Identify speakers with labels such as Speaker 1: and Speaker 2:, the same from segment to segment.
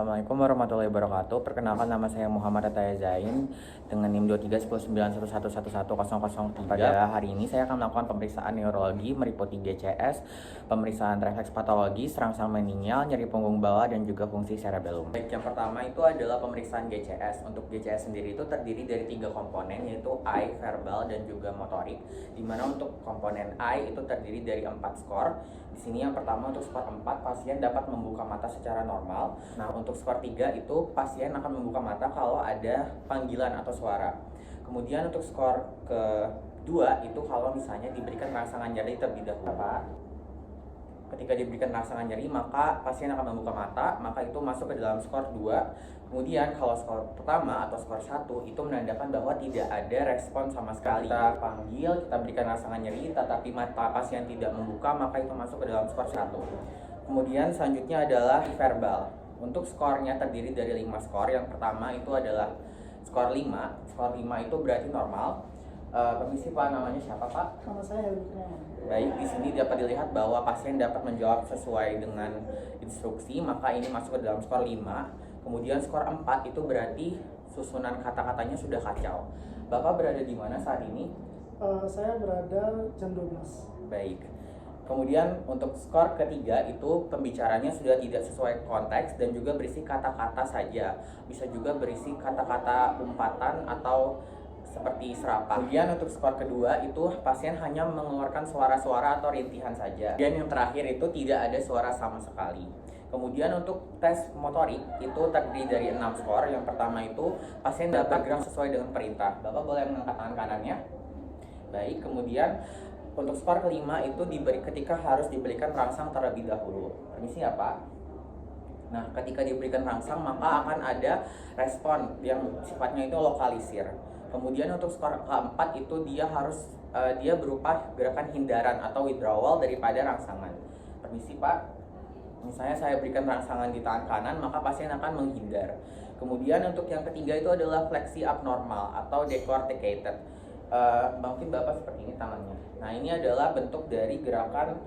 Speaker 1: Assalamualaikum warahmatullahi wabarakatuh. Perkenalkan, nama saya Muhammad Ataya Zain dengan NIM 231091111003. Pada hari ini saya akan melakukan pemeriksaan neurologi meliputi GCS, pemeriksaan refleks patologi, serangsang meningial, nyeri punggung bawah, dan juga fungsi cerebellum. Baik, yang pertama itu adalah pemeriksaan GCS. Untuk GCS sendiri itu terdiri dari 3 komponen, yaitu eye, verbal, dan juga motorik. Dimana untuk komponen eye itu terdiri dari 4 skor. Di sini yang pertama untuk skor 4, pasien dapat membuka mata secara normal. Nah, untuk skor 3 itu pasien akan membuka mata kalau ada panggilan atau suara. Kemudian untuk skor kedua itu kalau misalnya diberikan rangsangan nyeri terlebih dahulu. Ketika diberikan rangsangan nyeri, maka pasien akan membuka mata, maka itu masuk ke dalam skor 2. Kemudian kalau skor pertama atau skor 1 itu menandakan bahwa tidak ada respon sama sekali. Kita panggil, kita berikan rangsangan nyeri, tetapi mata pasien tidak membuka, maka itu masuk ke dalam skor 1. Kemudian selanjutnya adalah verbal. Untuk skornya terdiri dari 5 skor. Yang pertama itu adalah skor 5. Skor 5 itu berarti normal. Permisi Pak, namanya siapa Pak?
Speaker 2: Nama saya Witra.
Speaker 1: Baik, di sini dapat dilihat bahwa pasien dapat menjawab sesuai dengan instruksi, maka ini masuk ke dalam skor 5. Kemudian skor 4 itu berarti susunan kata-katanya sudah kacau. Bapak berada di mana saat ini?
Speaker 2: Saya berada jam 12.
Speaker 1: Baik. Kemudian untuk skor ketiga itu pembicaranya sudah tidak sesuai konteks dan juga berisi kata-kata saja. Bisa juga berisi kata-kata umpatan atau seperti serapah. Kemudian untuk skor kedua itu pasien hanya mengeluarkan suara-suara atau rintihan saja. Dan yang terakhir itu tidak ada suara sama sekali. Kemudian untuk tes motorik itu terdiri dari 6 skor. Yang pertama itu pasien dapat bergerak sesuai dengan perintah. Bapak boleh mengangkat tangan kanannya. Baik, kemudian untuk skor kelima itu ketika harus diberikan rangsang terlebih dahulu. Permisi ya Pak. Nah, ketika diberikan rangsang maka akan ada respon yang sifatnya itu lokalisir. Kemudian untuk skor keempat itu dia berupa gerakan hindaran atau withdrawal daripada rangsangan. Permisi Pak. Misalnya saya berikan rangsangan di tangan kanan, maka pasien akan menghindar. Kemudian untuk yang ketiga itu adalah fleksi abnormal atau decorticated. Mungkin Bapak seperti ini tangannya. Nah, ini adalah bentuk dari gerakan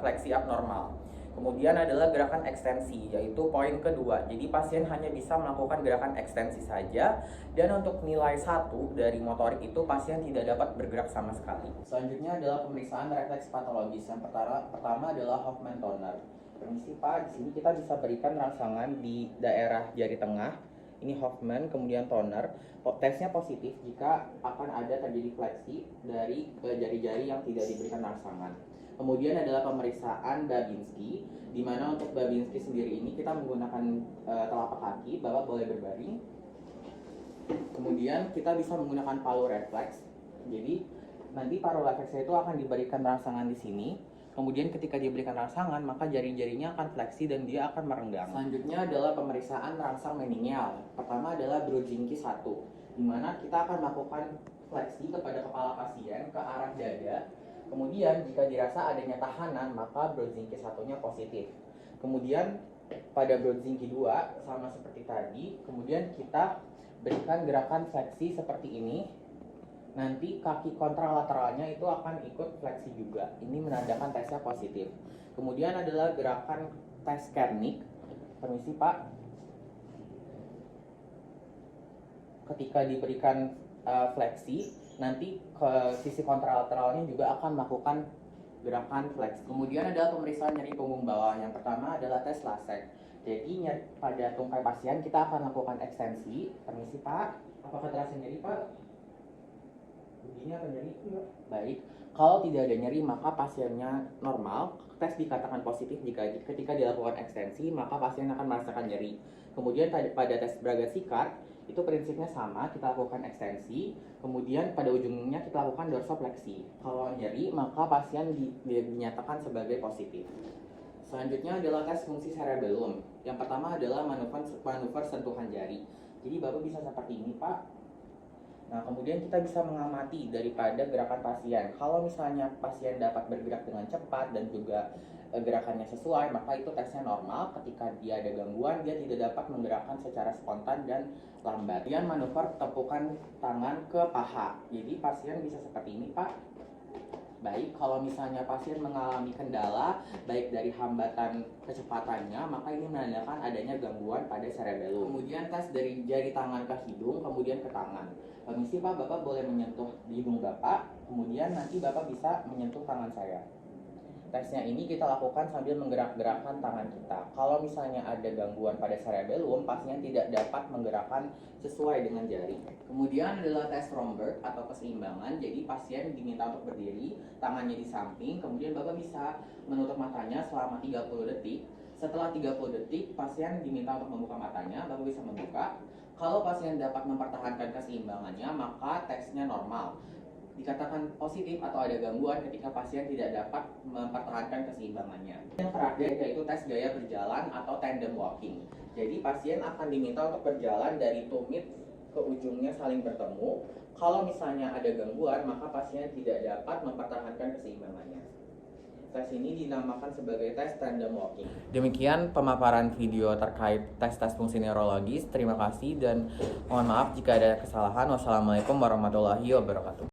Speaker 1: fleksi abnormal. Kemudian adalah gerakan ekstensi, yaitu poin kedua. Jadi pasien hanya bisa melakukan gerakan ekstensi saja, dan untuk nilai 1 dari motorik itu pasien tidak dapat bergerak sama sekali. Selanjutnya adalah pemeriksaan refleks patologis. Yang pertama adalah Hoffman Toner. Permisi Pak, di sini kita bisa berikan rangsangan di daerah jari tengah. Ini Hoffman, kemudian Toner. Tesnya positif jika akan ada terjadi fleksi dari jari-jari yang tidak diberikan rangsangan. Kemudian adalah pemeriksaan Babinski, di mana untuk Babinski sendiri ini kita menggunakan telapak kaki. Bapak boleh berbaring. Kemudian kita bisa menggunakan palu refleks. Jadi nanti palu refleksnya itu akan diberikan rangsangan di sini. Kemudian ketika diberikan rangsangan, maka jari-jarinya akan fleksi dan dia akan merenggang. Selanjutnya adalah pemeriksaan rangsang meningial. Pertama adalah Brudzinski 1, di mana kita akan melakukan fleksi kepada kepala pasien ke arah dada. Kemudian jika dirasa adanya tahanan, maka Brudzinski 1-nya positif. Kemudian pada Brudzinski 2 sama seperti tadi, kemudian kita berikan gerakan fleksi seperti ini. Nanti kaki kontralateralnya itu akan ikut fleksi juga. Ini menandakan tesnya positif. Kemudian adalah gerakan tes Kernik. Permisi Pak. Ketika diberikan fleksi, nanti ke sisi kontralateralnya juga akan melakukan gerakan fleksi. Kemudian adalah pemeriksaan nyeri punggung bawah. Yang pertama adalah tes Lasek. Jadi pada tungkai pasien kita akan lakukan ekstensi. Permisi Pak. Apakah terasa nyeri Pak? Begini atau nyeri? Enggak. Baik. Kalau tidak ada nyeri maka pasiennya normal. Tes dikatakan positif jika ketika dilakukan ekstensi maka pasien akan merasakan nyeri. Kemudian pada tes Bragg-Sikat itu prinsipnya sama, kita lakukan ekstensi. Kemudian pada ujungnya kita lakukan dorsofleksi. Kalau nyeri maka pasien dinyatakan sebagai positif. Selanjutnya adalah tes fungsi cerebellum. Yang pertama adalah manuver sentuhan jari. Jadi Bapak bisa seperti ini Pak. Nah, kemudian kita bisa mengamati daripada gerakan pasien. Kalau misalnya pasien dapat bergerak dengan cepat dan juga gerakannya sesuai, maka itu tesnya normal. Ketika dia ada gangguan, dia tidak dapat menggerakkan secara spontan dan lambat. Kemudian manuver tepukan tangan ke paha. Jadi pasien bisa seperti ini, Pak. Baik, kalau misalnya pasien mengalami kendala baik dari hambatan kecepatannya, maka ini menandakan adanya gangguan pada cerebellum. Kemudian tes dari jari tangan ke hidung, kemudian ke tangan. Permisi Pak, Bapak boleh menyentuh hidung Bapak, kemudian nanti Bapak bisa menyentuh tangan saya. Tesnya ini kita lakukan sambil menggerak-gerakkan tangan kita. Kalau misalnya ada gangguan pada cerebellum, pasien tidak dapat menggerakkan sesuai dengan jari. Kemudian adalah tes Romberg atau keseimbangan. Jadi pasien diminta untuk berdiri, tangannya di samping, kemudian Bapak bisa menutup matanya selama 30 detik. Setelah 30 detik, pasien diminta untuk membuka matanya, Bapak bisa membuka. Kalau pasien dapat mempertahankan keseimbangannya, maka tesnya normal. Dikatakan positif atau ada gangguan ketika pasien tidak dapat mempertahankan keseimbangannya. Yang terakhir yaitu tes gaya berjalan atau tandem walking. Jadi pasien akan diminta untuk berjalan dari tumit ke ujungnya saling bertemu. Kalau misalnya ada gangguan, maka pasien tidak dapat mempertahankan keseimbangannya. Tes ini dinamakan sebagai tes tandem walking. Demikian pemaparan video terkait tes-tes fungsi neurologis. Terima kasih dan mohon maaf jika ada kesalahan. Wassalamualaikum warahmatullahi wabarakatuh.